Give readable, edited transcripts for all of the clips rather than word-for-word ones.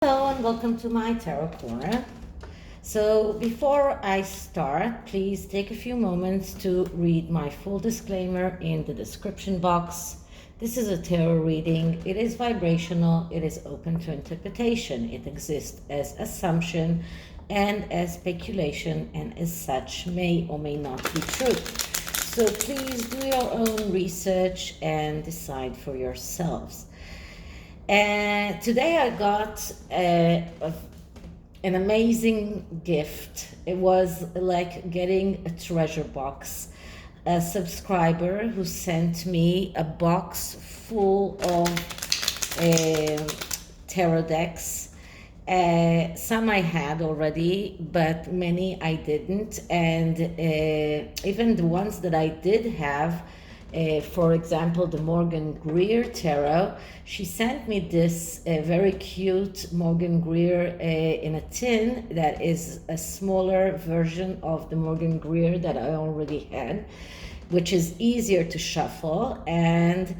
Hello and welcome to my Tarot Corner. So before I start, please take a few moments to read my full disclaimer in the description box. This is a tarot reading. It is vibrational. It is open to interpretation. It exists as assumption and as speculation, and as such may or may not be true. So please do your own research and decide for yourselves. And today I got an amazing gift. It was like getting a treasure box. A subscriber who sent me a box full of tarot decks. Some I had already, but many I didn't. And even the ones that I did have, for example, the GREER tarot, she sent me this very cute GREER in a tin that is a smaller version of the GREER that I already had, which is easier to shuffle and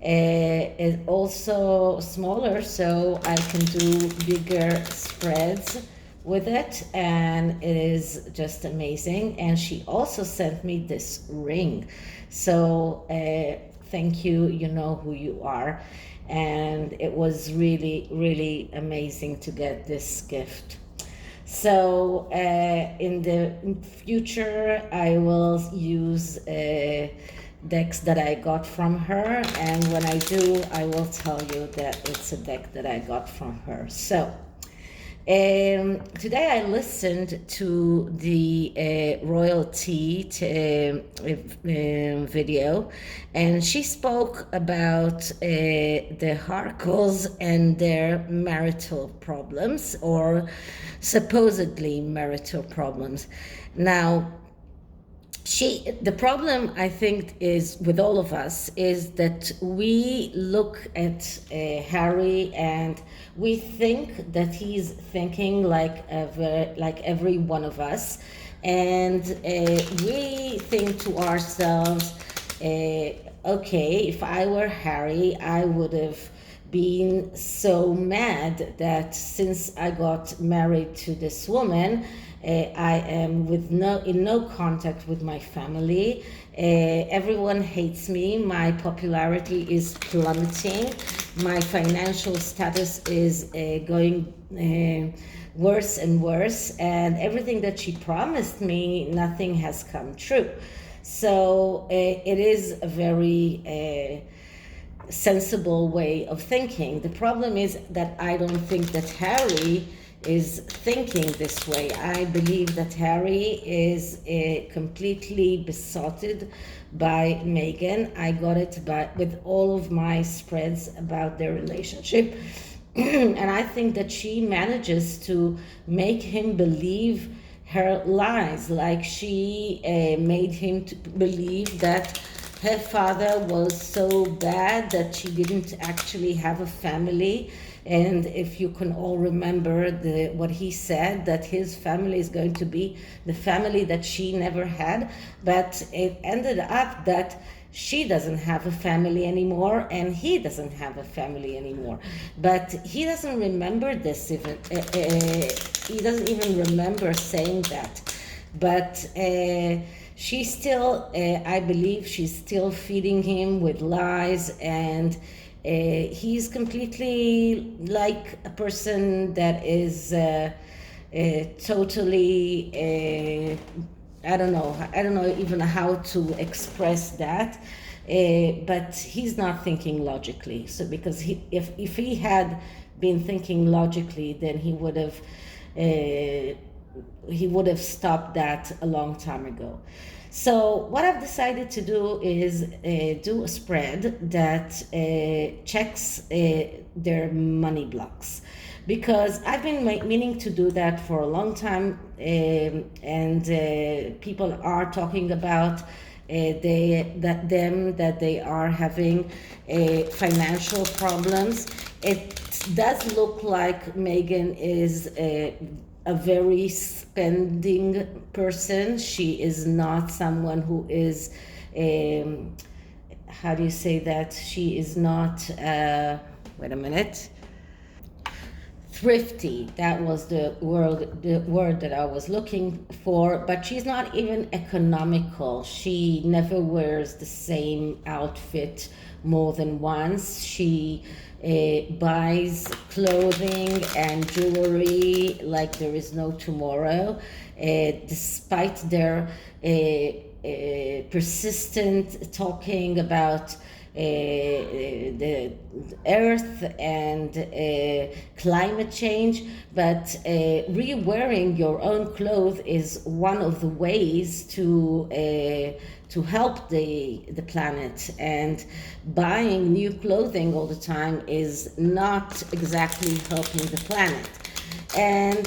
is also smaller, so I can do bigger spreads with it, and it is just amazing. And she also sent me this ring, so thank you, you know who you are. And it was really amazing to get this gift. So in the future I will use decks that I got from her, and when I do, I will tell you that it's a deck that I got from her. So today I listened to the royalty video, and she spoke about the Harkles and their marital problems, or supposedly marital problems. Now, the problem, I think, is with all of us is that we look at Harry and we think that he's thinking like every one of us, and we think to ourselves, okay, if I were Harry, I would have been so mad that since I got married to this woman, I am in no contact with my family. Everyone hates me. My popularity is plummeting. My financial status is going worse and worse. And everything that she promised me, nothing has come true. So it is a very sensible way of thinking. The problem is that I don't think that Harry is thinking this way. I believe that Harry is completely besotted by Meghan. I got it with all of my spreads about their relationship. And I think that she manages to make him believe her lies, like she made him to believe that her father was so bad that she didn't actually have a family. And if you can all remember what he said, that his family is going to be the family that she never had. But it ended up that she doesn't have a family anymore, and he doesn't have a family anymore. But he doesn't remember this even. He doesn't even remember saying that. But she still, I believe she's still feeding him with lies, and he's completely like a person that is totally, I don't know even how to express that, but he's not thinking logically. So because if he had been thinking logically, then he would have stopped that a long time ago. So what I've decided to do is do a spread that checks their money blocks, because I've been meaning to do that for a long time, and people are talking about that they are having financial problems. It does look like Meghan is a very spending person. She is not someone who is, how do you say that? She is not, wait a minute. thrifty. That was the word that I was looking for. But she's not even economical. She never wears the same outfit more than once. She buys clothing and jewelry like there is no tomorrow, despite their persistent talking about the earth and climate change. But re-wearing your own clothes is one of the ways to help the planet, and buying new clothing all the time is not exactly helping the planet. And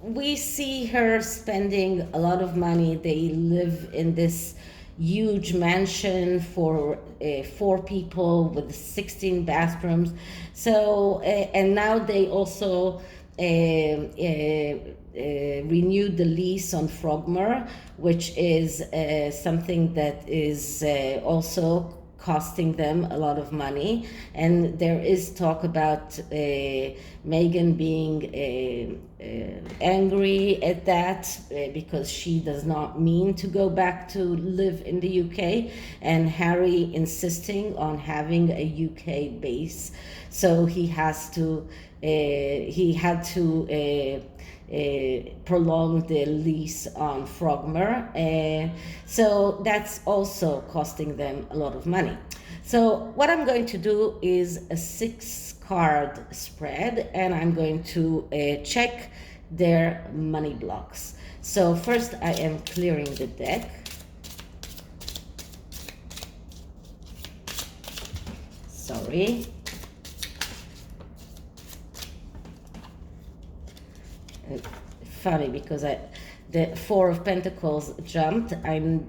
we see her spending a lot of money. They live in this huge mansion for 4 people with 16 bathrooms. So and now they also renewed the lease on Frogmore, which is something that is also costing them a lot of money. And there is talk about Meghan being angry at that because she does not mean to go back to live in the UK, and Harry insisting on having a UK base. So he had to prolong the lease on Frogmore. So that's also costing them a lot of money. So what I'm going to do is a 6-card spread, and I'm going to check their money blocks. So first I am clearing the deck. Sorry. Funny because the 4 of Pentacles jumped. I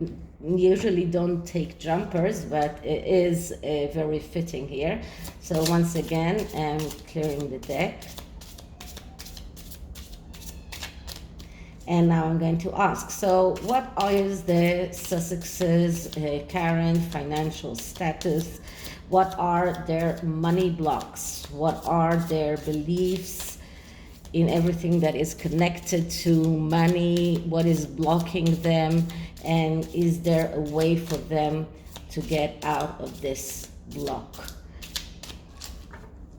usually don't take jumpers, but it is very fitting here. So once again, I'm clearing the deck. And now I'm going to ask, so what is the Sussexes' current financial status? What are their money blocks? What are their beliefs in everything that is connected to money? What is blocking them? And is there a way for them to get out of this block?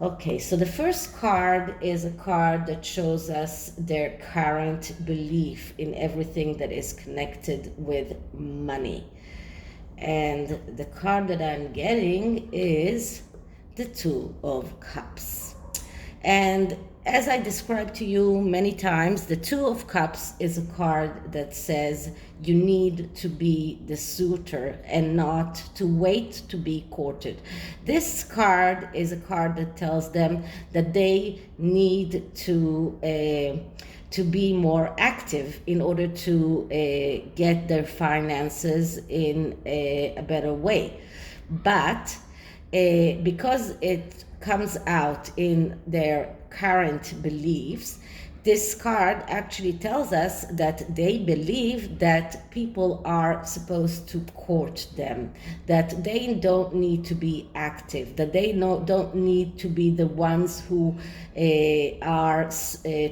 Okay, so the first card is a card that shows us their current belief in everything that is connected with money. And the card that I'm getting is the 2 of Cups. And as I described to you many times, the 2 of Cups is a card that says you need to be the suitor and not to wait to be courted. This card is a card that tells them that they need to be more active in order to get their finances in a better way. But because it comes out in their current beliefs, this card actually tells us that they believe that people are supposed to court them, that they don't need to be active, that they don't need to be the ones who are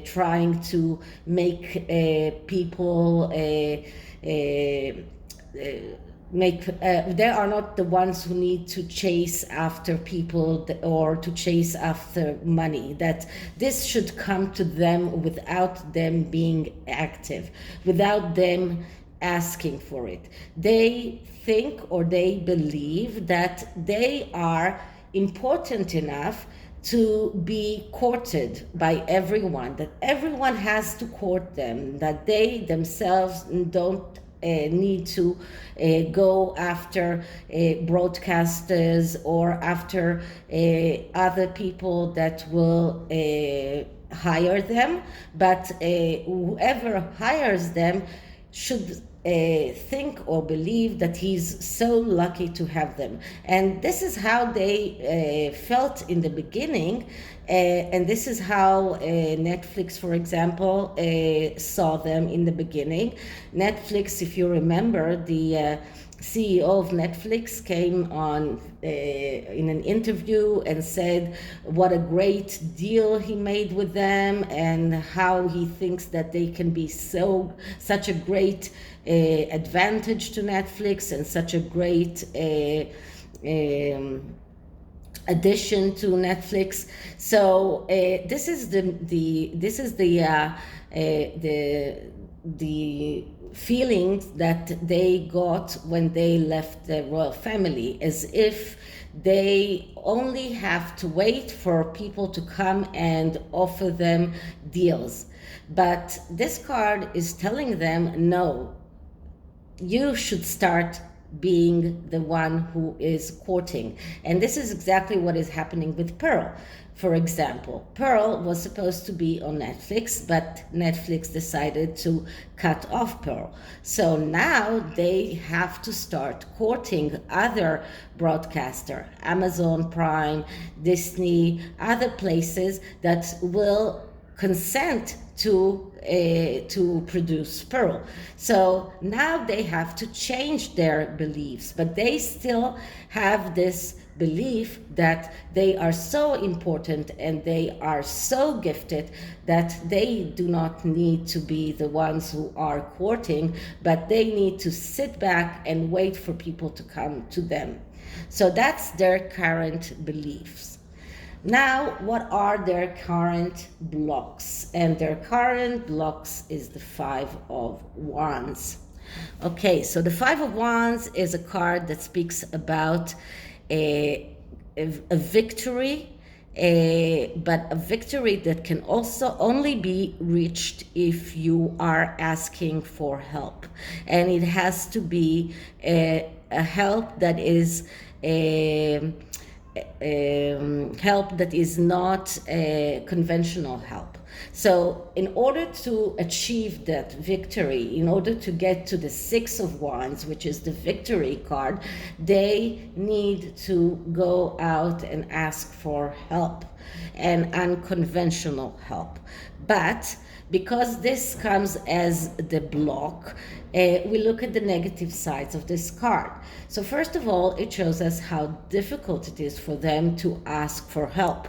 trying to make people they are not the ones who need to chase after people or to chase after money, that this should come to them without them being active, without them asking for it. They think or they believe that they are important enough to be courted by everyone, that everyone has to court them, that they themselves don't need to go after broadcasters or after other people that will hire them, but whoever hires them should think or believe that he's so lucky to have them. And this is how they felt in the beginning, and this is how Netflix, for example, saw them in the beginning. Netflix, if you remember, the CEO of Netflix came on in an interview and said what a great deal he made with them and how he thinks that they can be such a great advantage to Netflix and such a great addition to Netflix. So this is the feelings that they got when they left the royal family, as if they only have to wait for people to come and offer them deals. But this card is telling them, no, you should start being the one who is courting. And this is exactly what is happening with Pearl. For example, Pearl was supposed to be on Netflix, but Netflix decided to cut off Pearl. So now they have to start courting other broadcaster, Amazon Prime, Disney, other places that will consent to produce Pearl. So now they have to change their beliefs, but they still have this belief that they are so important and they are so gifted that they do not need to be the ones who are courting, but they need to sit back and wait for people to come to them. So that's their current beliefs. Now, what are their current blocks? And their current blocks is the Five of Wands. Okay, so the Five of Wands is a card that speaks about a victory, but a victory that can also only be reached if you are asking for help. And it has to be a help that is help that is not conventional help. So in order to achieve that victory, in order to get to the Six of Wands, which is the victory card, they need to go out and ask for help, and unconventional help. But because this comes as the block, we look at the negative sides of this card. So first of all, it shows us how difficult it is for them to ask for help.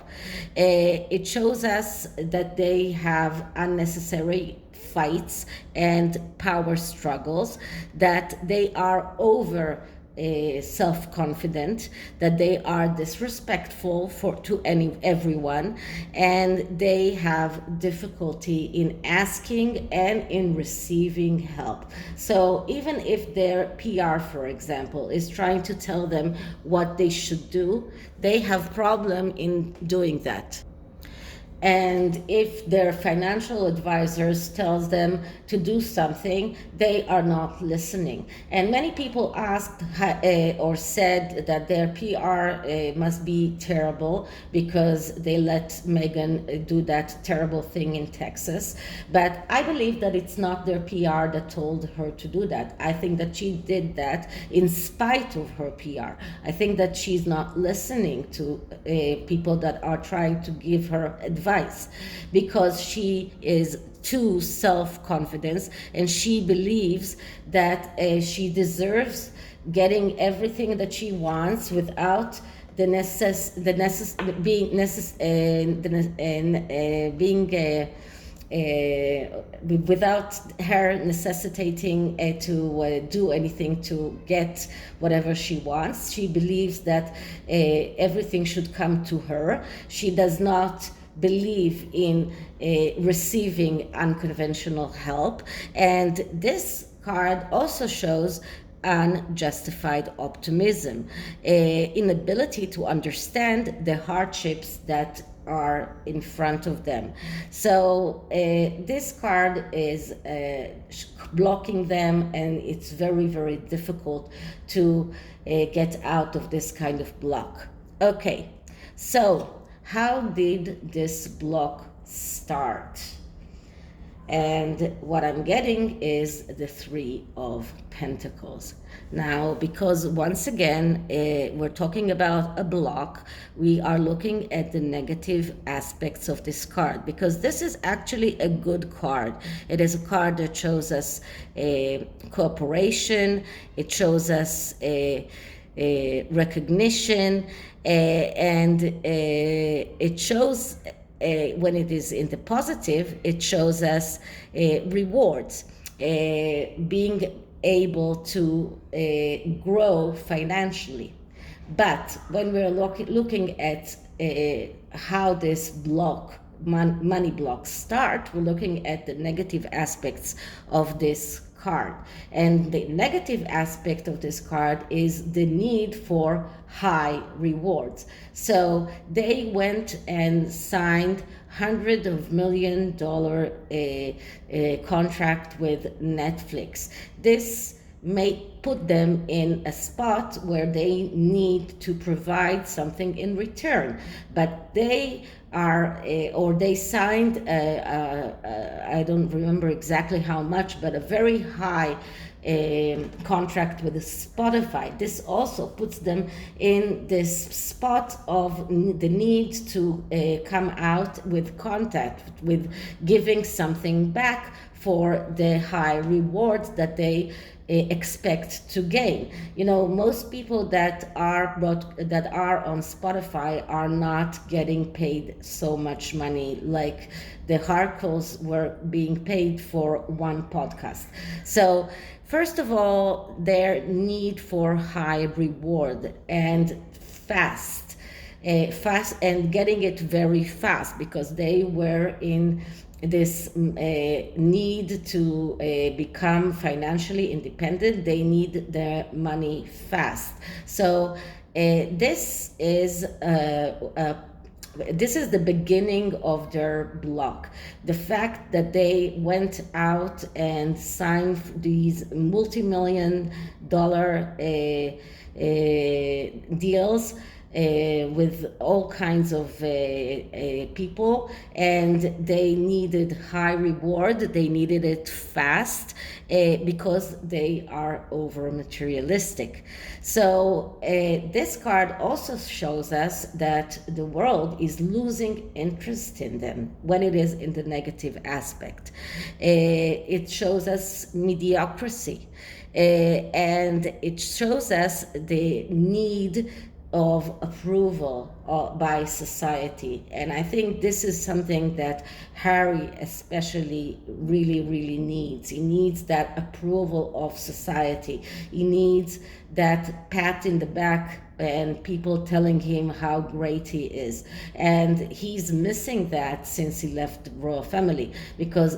It shows us that they have unnecessary fights and power struggles, that they are over self-confident, that they are disrespectful to everyone, and they have difficulty in asking and in receiving help. So even if their PR, for example, is trying to tell them what they should do, they have problem in doing that. And if their financial advisors tells them to do something, they are not listening. And many people asked or said that their PR must be terrible because they let Meghan do that terrible thing in Texas. But I believe that it's not their PR that told her to do that. I think that she did that in spite of her PR. I think that she's not listening to people that are trying to give her advice, because she is too self-confident and she believes that she deserves getting everything that she wants without without her necessitating to do anything to get whatever she wants. She believes that everything should come to her. She does not believe in receiving unconventional help. And this card also shows unjustified optimism, inability to understand the hardships that are in front of them. So this card is blocking them, and it's very, very difficult to get out of this kind of block. Okay, so how did this block start? And what I'm getting is the Three of Pentacles. Now, because once again, we're talking about a block, we are looking at the negative aspects of this card, because this is actually a good card. It is a card that shows us cooperation, it shows us recognition, and it shows when it is in the positive, it shows us rewards, being able to grow financially. But when we're looking at how this block, money blocks start, we're looking at the negative aspects of this card. And the negative aspect of this card is the need for high rewards. So they went and signed $100 million contract with Netflix. This may put them in a spot where they need to provide something in return, but they are or they signed I don't remember exactly how much, but a very high contract with Spotify. This also puts them in this spot of the need to come out with contact, with giving something back for the high rewards that they expect to gain. You know, most people that are on Spotify are not getting paid so much money like the Harkles were being paid for one podcast. So first of all, their need for high reward and fast and getting it very fast, because they were in this need to become financially independent. They need their money fast. So this is the beginning of their block. The fact that they went out and signed these multi-million-dollar deals with all kinds of people, and they needed high reward, they needed it fast, because they are over materialistic. So this card also shows us that the world is losing interest in them when it is in the negative aspect. It shows us mediocrity, and it shows us the need of approval by society. And I think this is something that Harry especially really needs. He needs that approval of society. He needs that pat in the back and people telling him how great he is. And he's missing that since he left the royal family, because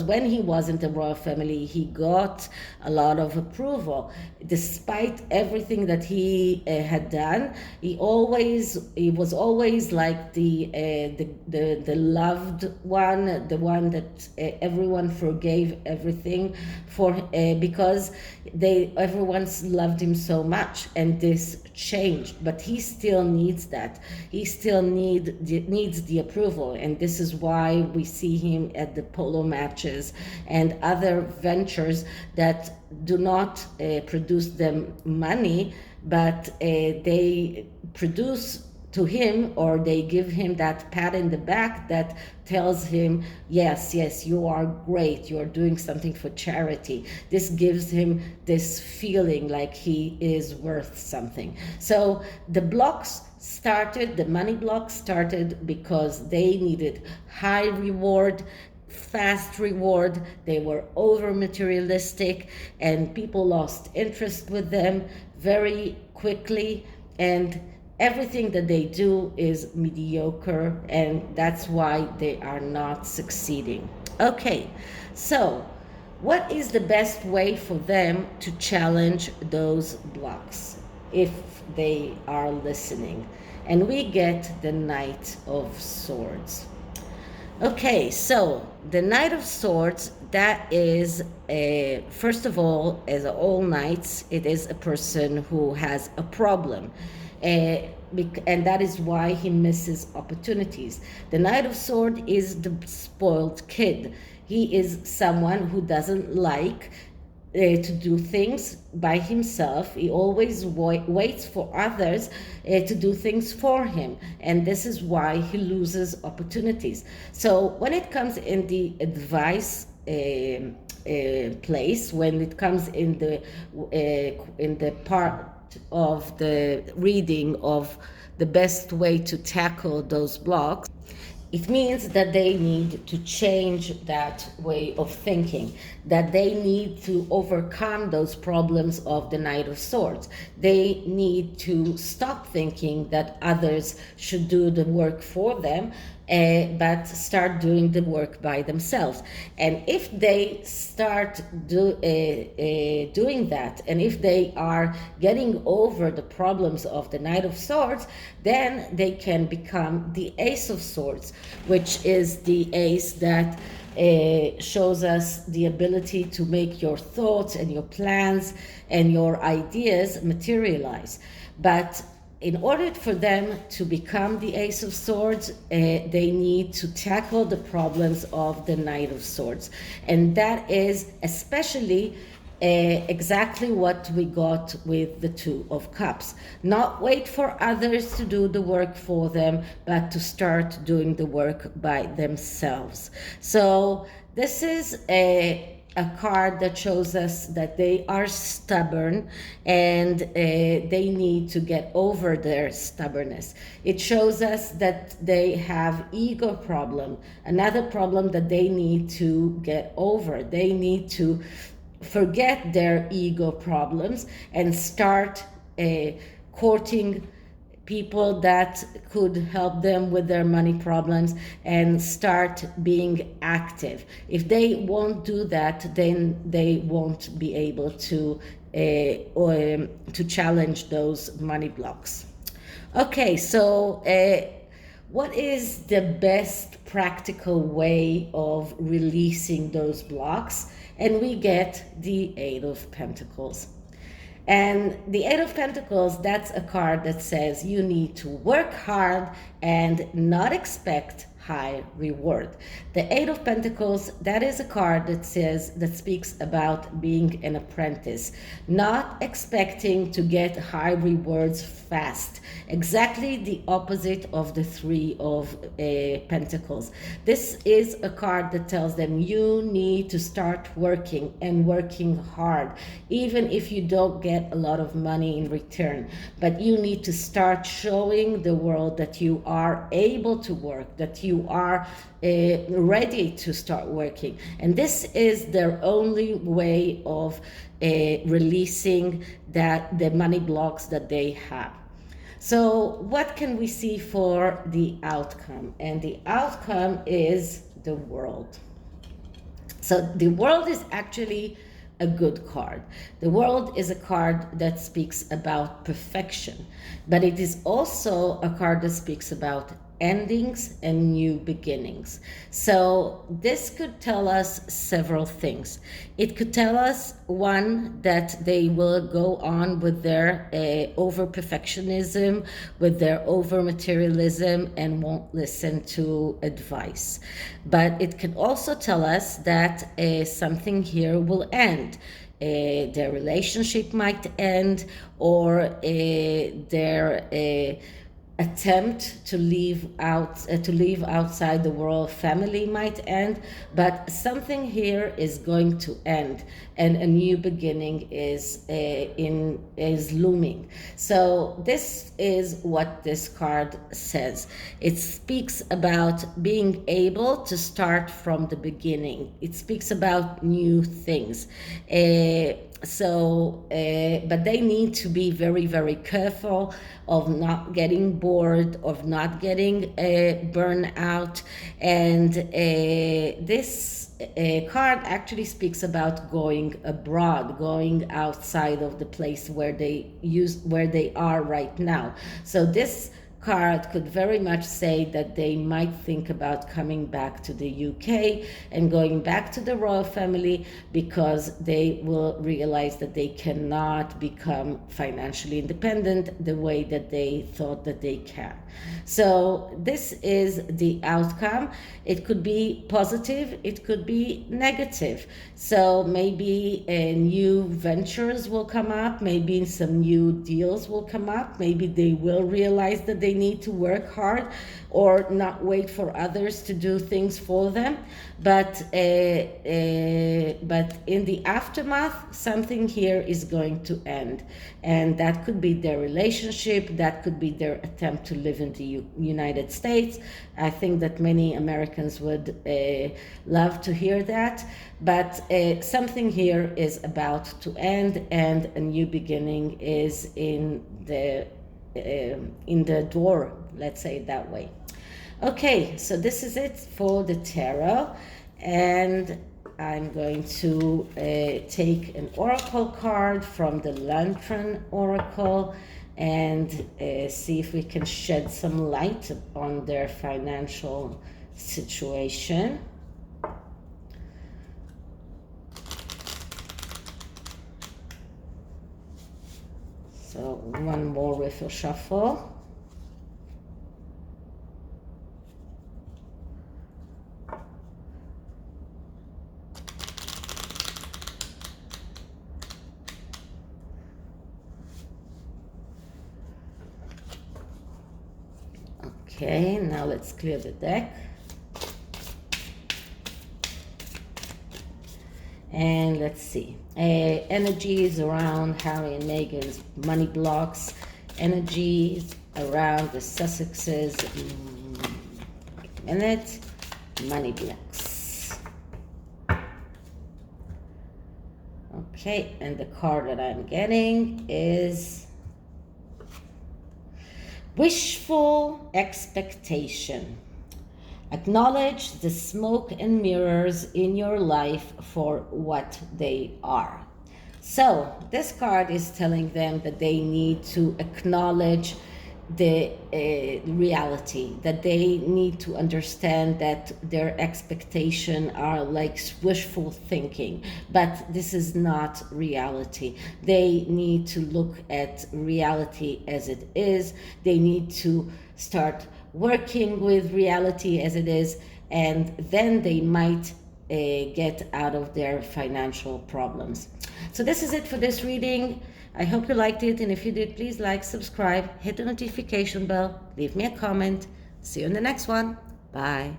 when he was in the royal family, he got a lot of approval. Despite everything that he had done, he was always like the loved one, the one that everyone forgave everything for, because everyone loved him so much. And this changed, but he still needs that. He still needs the approval, and this is why we see him at the polo matches and other ventures that do not produce them money, but they produce to him, or they give him that pat in the back that tells him, yes, you are great, you are doing something for charity. This gives him this feeling like he is worth something. So the money blocks started because they needed high reward, fast reward. They were over materialistic, and people lost interest with them very quickly, and everything that they do is mediocre, and that's why they are not succeeding. Okay, so what is the best way for them to challenge those blocks if they are listening? And we get the Knight of Swords. Okay, so the Knight of Swords, that is, first of all, as all knights, it is a person who has a problem. And that is why he misses opportunities. The Knight of Swords is the spoiled kid. He is someone who doesn't like to do things by himself. He always waits for others to do things for him, and this is why he loses opportunities. So when it comes in the advice place, when it comes in the part of the reading of the best way to tackle those blocks, it means that they need to change that way of thinking, that they need to overcome those problems of the Knight of Swords. They need to stop thinking that others should do the work for them, but start doing the work by themselves. And if they start doing that, and if they are getting over the problems of the Knight of Swords, then they can become the Ace of Swords, which is the ace that shows us the ability to make your thoughts and your plans and your ideas materialize. But in order for them to become the Ace of Swords, they need to tackle the problems of the Knight of Swords. And that is especially exactly what we got with the Two of Cups. Not wait for others to do the work for them, but to start doing the work by themselves. So this is a card that shows us that they are stubborn and they need to get over their stubbornness. It shows us that they have ego problem, another problem that they need to get over. They need to forget their ego problems and start courting people that could help them with their money problems and start being active. If they won't do that, then they won't be able to challenge those money blocks. Okay, so what is the best practical way of releasing those blocks? And we get the Eight of Pentacles. And the Eight of Pentacles, that's a card that says you need to work hard and not expect high reward. The Eight of Pentacles, that is a card that speaks about being an apprentice, not expecting to get high rewards fast. Exactly the opposite of the Three of Pentacles. This is a card that tells them you need to start working and working hard, even if you don't get a lot of money in return. But you need to start showing the world that you are able to work, that you are ready to start working. And this is their only way of releasing the money blocks that they have. So what can we see for the outcome? And the outcome is the World. So the World is actually a good card. The World is a card that speaks about perfection, but it is also a card that speaks about endings and new beginnings. So this could tell us several things. It could tell us, one, that they will go on with their over perfectionism, with their over materialism, and won't listen to advice. But it can also tell us that something here will end. Their relationship might end, or their attempt to live outside the royal family might end, but something here is going to end, and a new beginning is looming. So this is what this card says. It speaks about being able to start from the beginning. It speaks about new things. But they need to be very, very careful of not getting bored, of not getting burned out. And this card actually speaks about going abroad, going outside of the place where they are right now. So this card could very much say that they might think about coming back to the UK and going back to the royal family, because they will realize that they cannot become financially independent the way that they thought that they can. So this is the outcome. It could be positive, it could be negative. So maybe new ventures will come up, maybe some new deals will come up, maybe they will realize that they need to work hard or not wait for others to do things for them. But in the aftermath, something here is going to end, and that could be their relationship, that could be their attempt to live in the United States. I think that many Americans would love to hear that, but something here is about to end, and a new beginning is in the door, let's say it that way. Okay, so this is it for the tarot, and I'm going to take an oracle card from the Lantern Oracle and see if we can shed some light on their financial situation. So one more riffle shuffle. Okay, now let's clear the deck. And let's see. Energies around Harry and Meghan's money blocks. Energies around the Sussexes. Minute. Money blocks. Okay, and the card that I'm getting is wishful expectation. Acknowledge the smoke and mirrors in your life for what they are. So this card is telling them that they need to acknowledge the reality, that they need to understand that their expectations are like wishful thinking, but this is not reality. They need to look at reality as it is. They need to start working with reality as it is, and then they might get out of their financial problems. So this is it for this reading. I hope you liked it, and if you did, please like, subscribe, hit the notification bell, leave me a comment. See you in the next one. Bye.